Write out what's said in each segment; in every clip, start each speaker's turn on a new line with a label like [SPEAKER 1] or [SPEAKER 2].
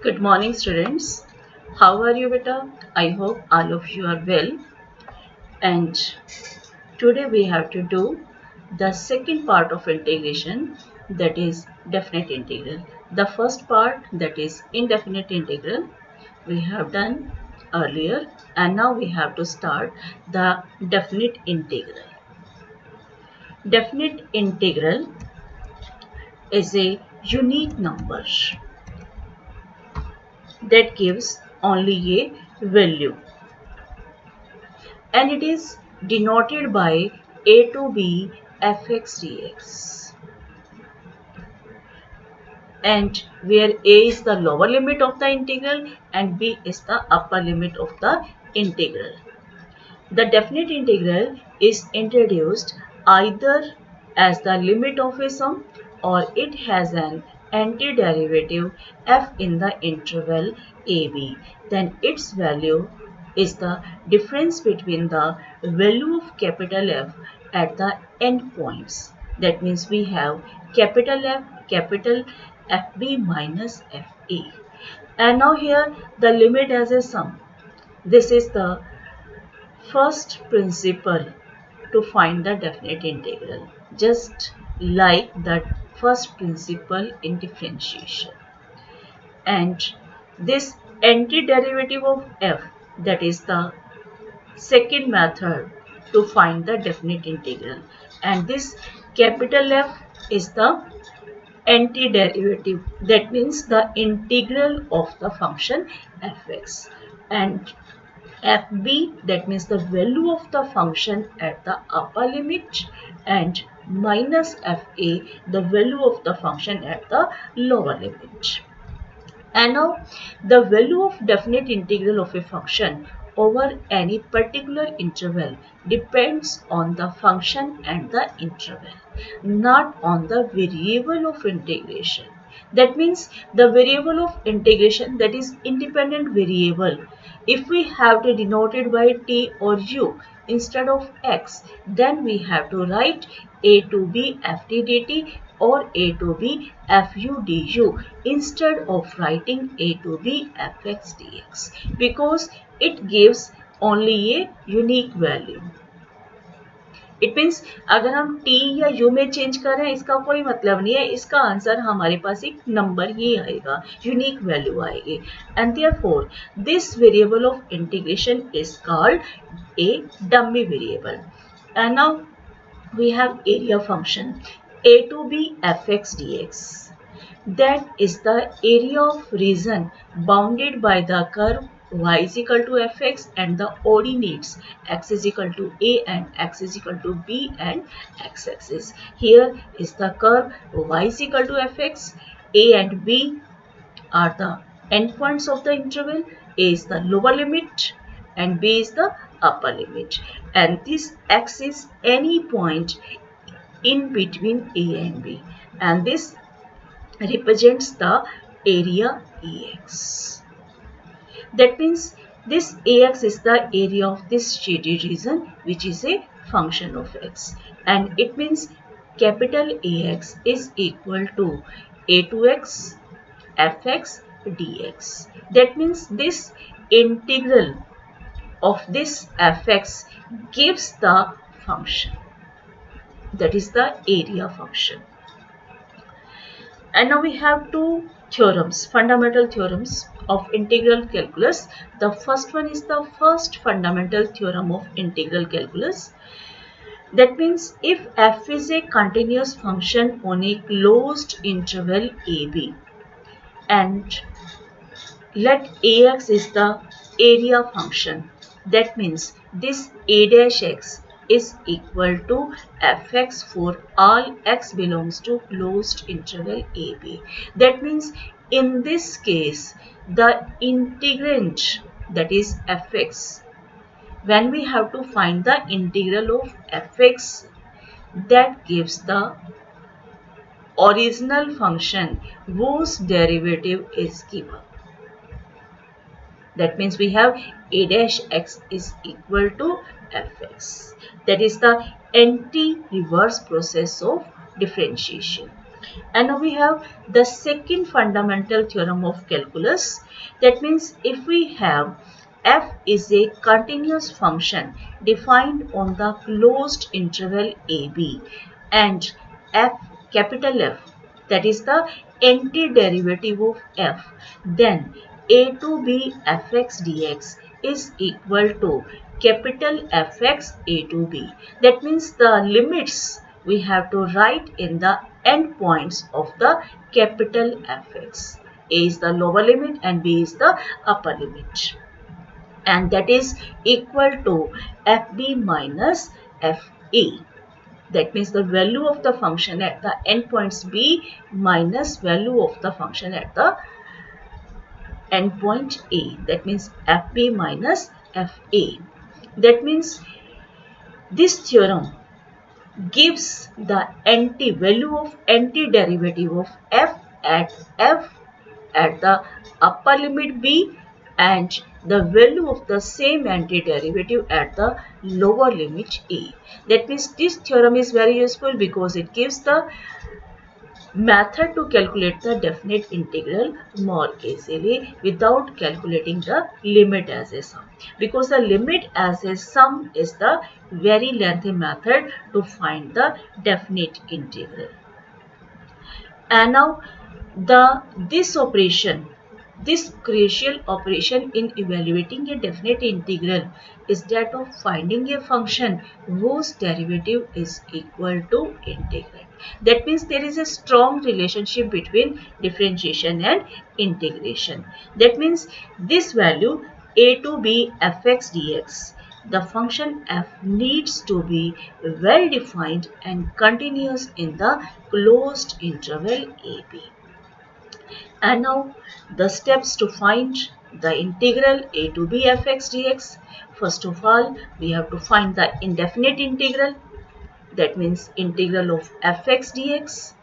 [SPEAKER 1] Good morning, students. How are you, beta? I hope all of you are well. And today we have to do the second part of integration, that is definite integral. The first part, that is indefinite integral, we have done earlier, and now we have to start the definite integral. Definite integral is a unique number that gives only a value, and it is denoted by a to b fx dx, and where a is the lower limit of the integral and b is the upper limit of the integral. The definite integral is introduced either as the limit of a sum or it has an antiderivative f in the interval ab. Then its value is the difference between the value of capital F at the endpoints. That means we have capital F, capital FB minus FA. And now here the limit as a sum. This is the first principle to find the definite integral, just like the first principle in differentiation. And this antiderivative of f, that is the second method to find the definite integral, and this capital F is the antiderivative, that means the integral of the function fx, and fb, that means the value of the function at the upper limit, and minus fa, the value of the function at the lower limit. And now the value of definite integral of a function over any particular interval depends on the function and the interval, not on the variable of integration. That means the variable of integration, that is independent variable, if we have to denote it by t or u instead of x, then we have to write a to b ft dt or a to b fu du instead of writing a to b fx dx, because it gives only a unique value. It means अगर हम t या u में change कर रहे हैं इसका कोई मतलब नहीं है, इसका आंसर हमारे पास एक नंबर ही आएगा, यूनिक वैल्यू आएगी. And therefore this variable of integration is called a dummy variable. And now we have area function a to b fx dx, that is the area of region bounded by the curve y is equal to fx and the ordinates x is equal to a and x is equal to b and x-axis. Here is the curve y is equal to fx, a and b are the endpoints of the interval, a is the lower limit and b is the upper limit, and this x is any point in between a and b, and this represents the area Ax. That means this Ax is the area of this shaded region which is a function of x, and it means capital Ax is equal to a to x fx dx. That means this integral of this fx gives the function, that is the area function. And now we have two theorems, fundamental theorems of integral calculus. The first one is the first fundamental theorem of integral calculus. That means if f is a continuous function on a closed interval ab, and let ax is the area function, that means this a dash x is equal to fx for all x belongs to closed interval ab. That means in this case the integrand, that is fx, when we have to find the integral of fx that gives the original function whose derivative is given. That means we have a dash x is equal to fx. That is the anti-reverse process of differentiation. And now we have the second fundamental theorem of calculus. That means if we have f is a continuous function defined on the closed interval ab, and f, capital F, that is the antiderivative of f, then a to b fx dx is equal to capital Fx a to b. That means the limits we have to write in the endpoints of the capital Fx. A is the lower limit and b is the upper limit, and that is equal to fb minus fe. That means the value of the function at the endpoints b minus value of the function at the endpoint a. That means fb minus fa. That means this theorem gives the value of antiderivative of f at the upper limit b, and the value of the same antiderivative at the lower limit a. That means this theorem is very useful because it gives the method to calculate the definite integral more easily without calculating the limit as a sum, because the limit as a sum is the very lengthy method to find the definite integral. And now this crucial operation in evaluating a definite integral is that of finding a function whose derivative is equal to integral. That means there is a strong relationship between differentiation and integration. That means this value a to b fx dx, the function f needs to be well defined and continuous in the closed interval ab. And now the steps to find the integral a to b fx dx. First of all, we have to find the indefinite integral. That means integral of fx dx,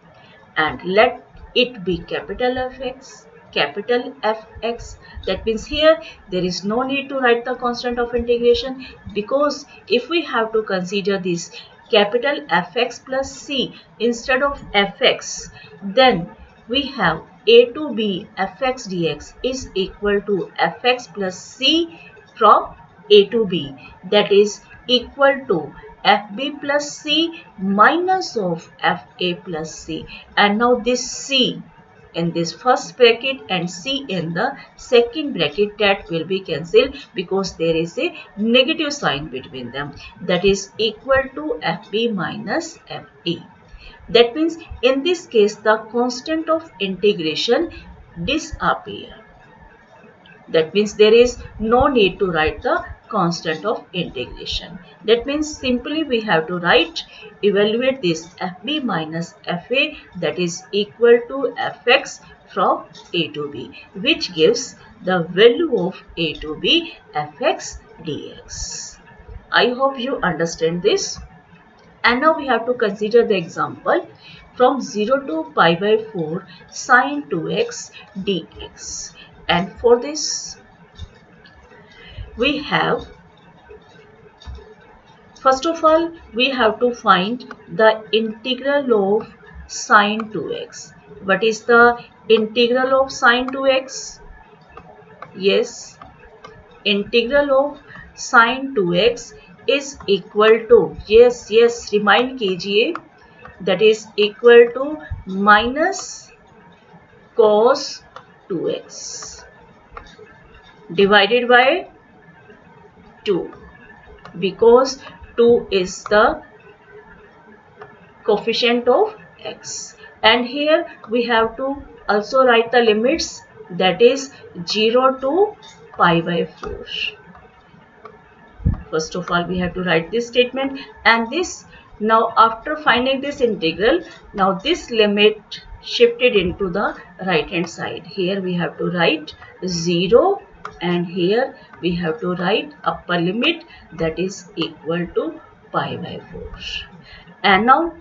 [SPEAKER 1] and let it be capital Fx, capital Fx. That means here there is no need to write the constant of integration, because if we have to consider this capital Fx plus c instead of fx, then we have a to b fx dx is equal to fx plus c from a to b, that is equal to fb plus c minus of fa plus c. And now this c in this first bracket and c in the second bracket, that will be cancelled because there is a negative sign between them, that is equal to fb minus fe. That means in this case the constant of integration disappears. That means there is no need to write the constant of integration. That means simply we have to evaluate this fb minus fa, that is equal to fx from a to b, which gives the value of a to b fx dx. I hope you understand this. And now we have to consider the example from 0 to pi by 4 sine 2x dx. And for this we have, first of all, we have to find the integral of sine 2x. What is the integral of sine 2x? Yes, integral of sine 2x is equal to, yes, remind कीजिए, that is equal to minus cos 2x divided by 2, because 2 is the coefficient of x. And here we have to also write the limits, that is 0 to pi by 4. First of all, we have to write this statement, and this, now after finding this integral, now this limit shifted into the right hand side. Here we have to write 0, and here we have to write upper limit, that is equal to pi by 4. And now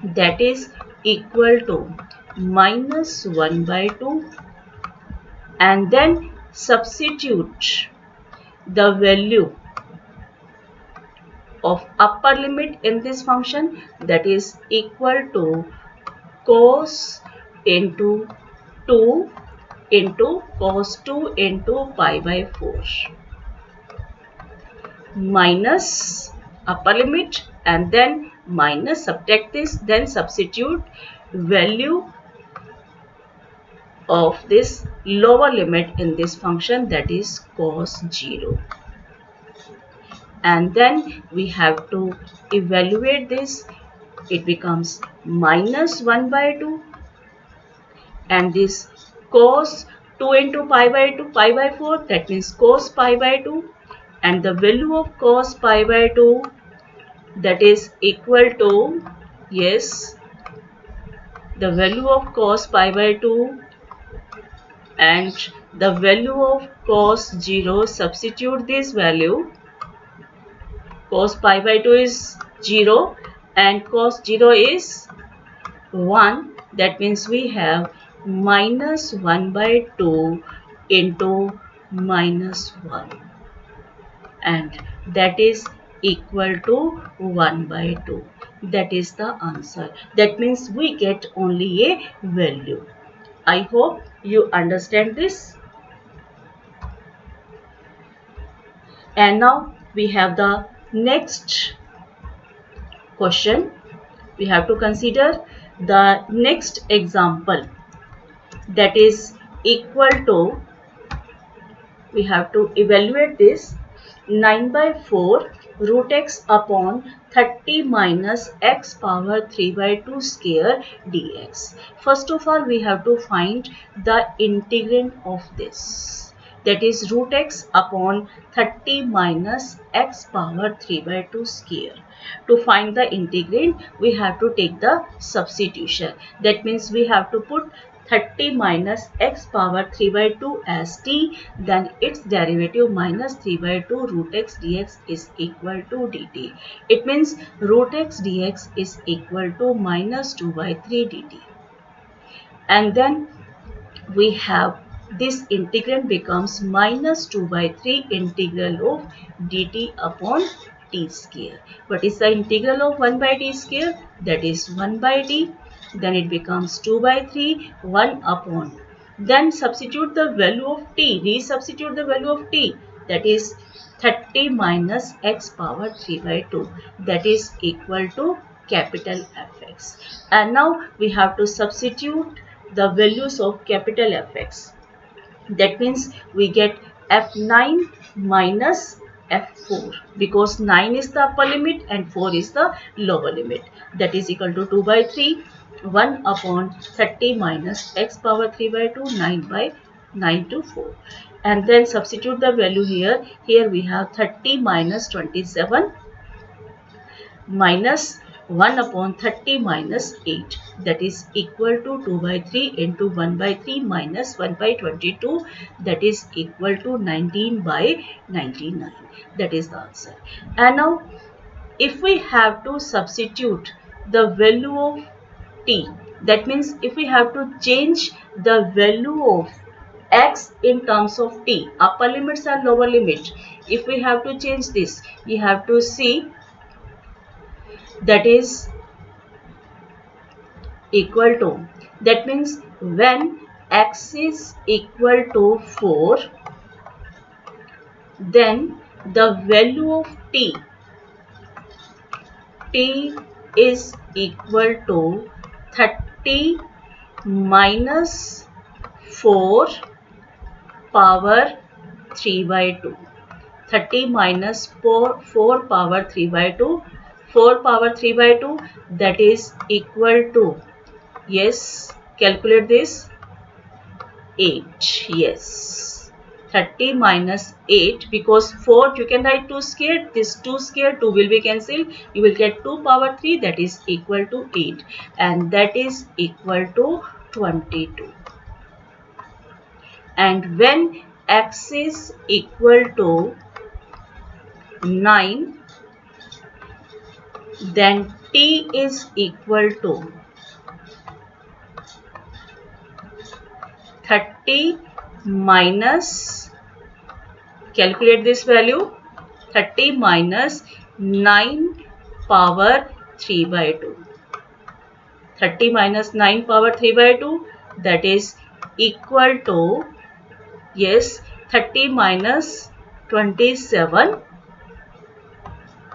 [SPEAKER 1] that is equal to minus 1 by 2, and then substitute the value of upper limit in this function, that is equal to cos into 2 into cos 2 into pi by 4 minus upper limit and then minus, subtract this, then substitute value of this lower limit in this function, that is cos 0. And then we have to evaluate this. It becomes minus 1 by 2, and this cos 2 into pi by 4, that means cos pi by 2, and the value of cos pi by 2, that is equal to, yes, the value of cos pi by 2 and the value of cos 0, substitute this value. Cos pi by 2 is 0 and cos 0 is 1. That means we have minus 1 by 2 into minus 1, and that is equal to 1 by 2. That is the answer. That means we get only a value. I hope you understand this. And now we have the next question. We have to consider the next example, that is equal to, we have to evaluate this, 9 by 4 root x upon 30 minus x power 3 by 2 square dx. First of all, we have to find the integrand of this, that is root x upon 30 minus x power 3 by 2 square. To find the integrand, we have to take the substitution. That means we have to put 30 minus x power 3 by 2 as t, then its derivative minus 3 by 2 root x dx is equal to dt. It means root x dx is equal to minus 2 by 3 dt. And then we have this integrand becomes minus 2 by 3 integral of dt upon t square. What is the integral of 1 by t square? That is 1 by t. Then it becomes 2 by 3, 1 upon. Then substitute the value of t, resubstitute the value of t, that is 30 minus x power 3 by 2, that is equal to capital Fx. And now we have to substitute the values of capital Fx. That means we get F9 minus F4, because 9 is the upper limit and 4 is the lower limit. That is equal to 2 by 3, 1 upon 30 minus x power 3 by 2, 9 by 9 to 4. And then substitute the value here. Here we have 30 minus 27 minus 1 upon 30 minus 8, that is equal to 2 by 3 into 1 by 3 minus 1 by 22, that is equal to 19 by 99. That is the answer. And now if we have to substitute the value of t, that means if we have to change the value of x in terms of t, upper limits and lower limit, if we have to change this, we have to see, that is equal to, that means when x is equal to 4, then the value of t is equal to 30 minus 4 power 3 by 2. 30 minus 4 power 3 by 2. 4 power 3 by 2, that is equal to, yes, calculate this, 8. Yes, 30 minus 8, because 4 you can write 2 square, this 2 square 2 will be cancelled, you will get 2 power 3, that is equal to 8, and that is equal to 22. And when x is equal to 9, then t is equal to 30 minus, calculate this value, 30 minus 9 power 3 by 2. 30 minus 9 power 3 by 2, that is equal to, yes, 30 minus 27,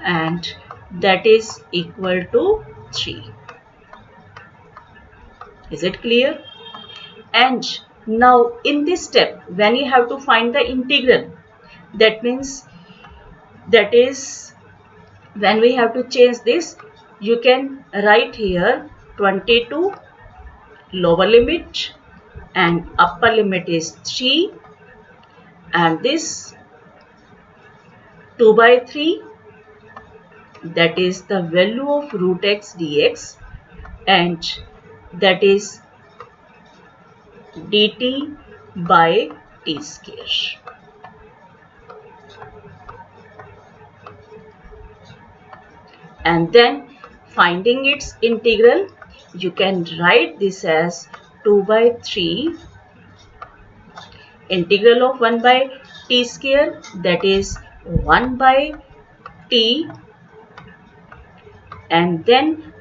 [SPEAKER 1] and that is equal to 3. Is it clear? And now in this step, when you have to find the integral, that means, that is, when we have to change this, you can write here 22 lower limit and upper limit is 3, and this 2 by 3, that is the value of root x dx, and that is dt by t square. And then finding its integral, you can write this as 2 by 3 integral of 1 by t square, that is 1 by t, and then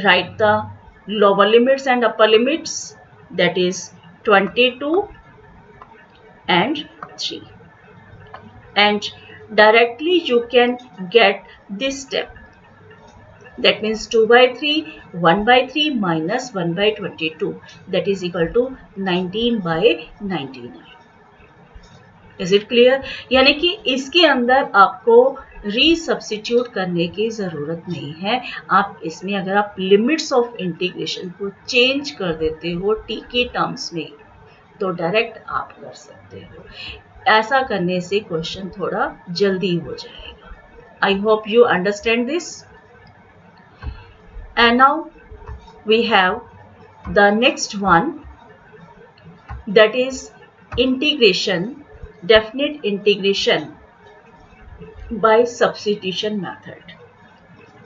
[SPEAKER 1] write the lower limits and upper limits, that is 22 and 3, and directly you can get this step, that means 2 by 3, 1 by 3 minus 1 by 22, that is equal to 19 by 99. Is it clear? यानी कि इसके अंदर आपको resubstitute करने की ज़रूरत नहीं है. आप इसमें अगर आप लिमिट्स ऑफ इंटीग्रेशन को चेंज कर देते हो टी के टर्म्स में, तो डायरेक्ट आप कर सकते हो. ऐसा करने से क्वेश्चन थोड़ा जल्दी हो जाएगा. I hope you understand this. And now we have the next one, that is integration, definite integration by substitution method.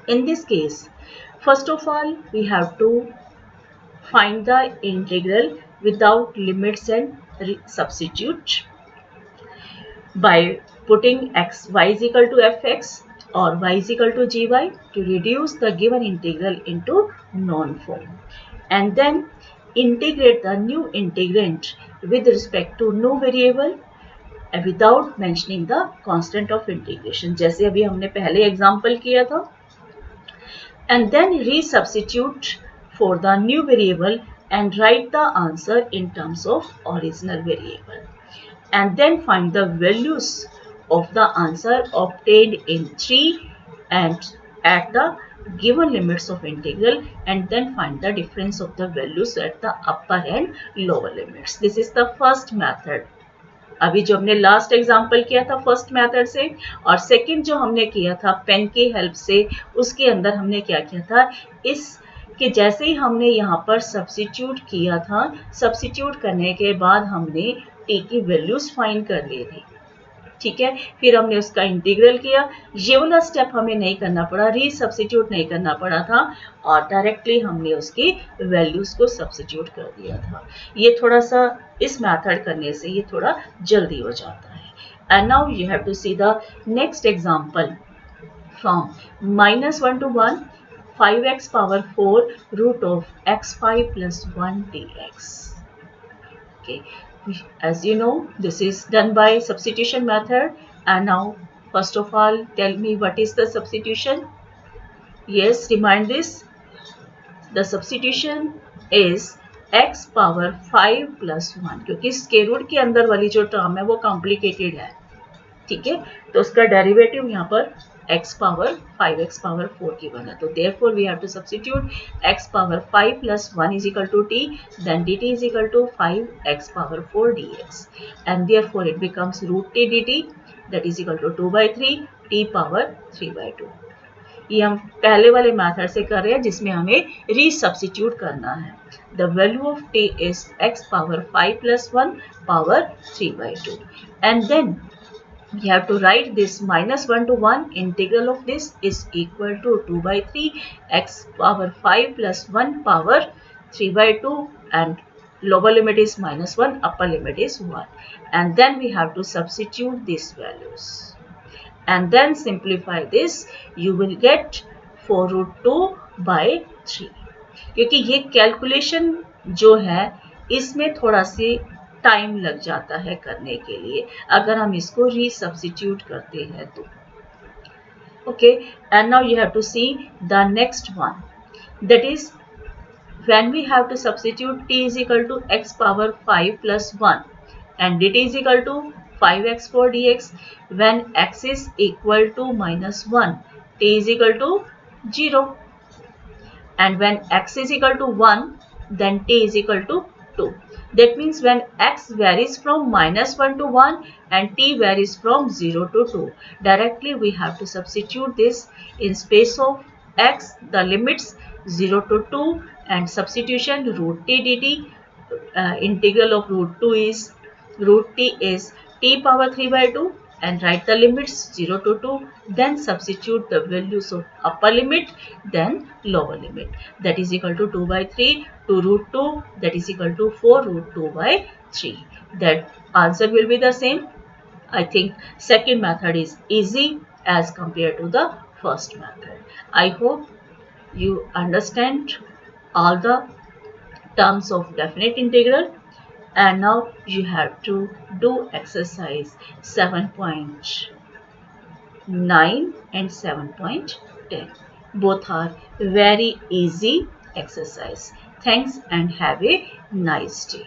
[SPEAKER 1] In this case, first of all, we have to find the integral without limits and substitute by putting y is equal to fx or y is equal to gy to reduce the given integral into known form, and then integrate the new integrand with respect to no variable without mentioning the constant of integration, जैसे अभी हमने पहले example किया था. And then resubstitute for the new variable and write the answer in terms of original variable, and then find the values of the answer obtained in 3 and at the given limits of integral, and then find the difference of the values at the upper and lower limits. This is the first method. अभी जो हमने last example किया था first method से, और second जो हमने किया था पेन की हेल्प से, उसके अंदर हमने क्या किया था, इस कि जैसे ही हमने यहाँ पर सब्स्टिट्यूट किया था, सब्स्टिट्यूट करने के बाद हमने टी की वैल्यूज फाइंड कर ली थी. ठीक है, फिर हमने उसका इंटीग्रल किया. ये वाला स्टेप हमें नहीं करना पड़ा, रीसब्स्टिट्यूट नहीं करना पड़ा था, और डायरेक्टली हमने उसकी वैल्यूज को सब्स्टिट्यूट कर दिया था. ये थोड़ा सा इस मेथड करने से ये थोड़ा जल्दी हो जाता है. And now you have to see the next example from -1 to 1 5x power 4 root of x5 plus 1 dx. Okay. As you know, this is done by substitution method. And now, first of all, tell me what is the substitution? Yes, remind this. The substitution is x power 5 plus 1, क्योंकि square root के अंदर वाली जो term है वो complicated है. ठीक है, तो उसका डेरिवेटिव यहाँ पर x पावर 5x पावर 4 की बना. तो therefore we have to substitute x power 5 plus 1 is equal to t, then dt is equal to 5x power 4 dx, and therefore it becomes root t dt, that is equal to 2 by 3 t power 3 by 2. ये हम पहले वाले method से कर रहे हैं जिसमें हमें रीसब्स्टिट्यूट करना है. The value of t is x power 5 plus 1 power 3 by 2, and then we have to write this -1 to 1 integral of this is equal to 2 by 3 x power 5 plus 1 power 3 by 2, and lower limit is -1, upper limit is 1, and then we have to substitute these values and then simplify this. You will get 4 root 2 by 3. क्योंकि ये calculation जो है इसमें थोड़ा सी time लग जाता है करने के लिए, अगर हम इसको रीसब्स्टिट्यूट करते हैं तो। Okay, and now you have to see the next one, that is when we have to substitute t is equal to x power 5 plus 1 and dt is equal to 5x for dx, when x is equal to minus 1 t is equal to 0, and when x is equal to 1 then t is equal to 2. That means when x varies from minus 1 to 1 and t varies from 0 to 2, directly we have to substitute this in space of x the limits 0 to 2 and substitution root t dt, integral of root t is t power 3 by 2 and write the limits 0 to 2, then substitute the values of upper limit then lower limit, that is equal to 2 by 3 to root 2, that is equal to 4 root 2 by 3. That answer will be the same. I think second method is easy as compared to the first method. I hope you understand all the terms of definite integral, and now you have to do exercise 7.9 and 7.10. Both are very easy exercise. Thanks and have a nice day.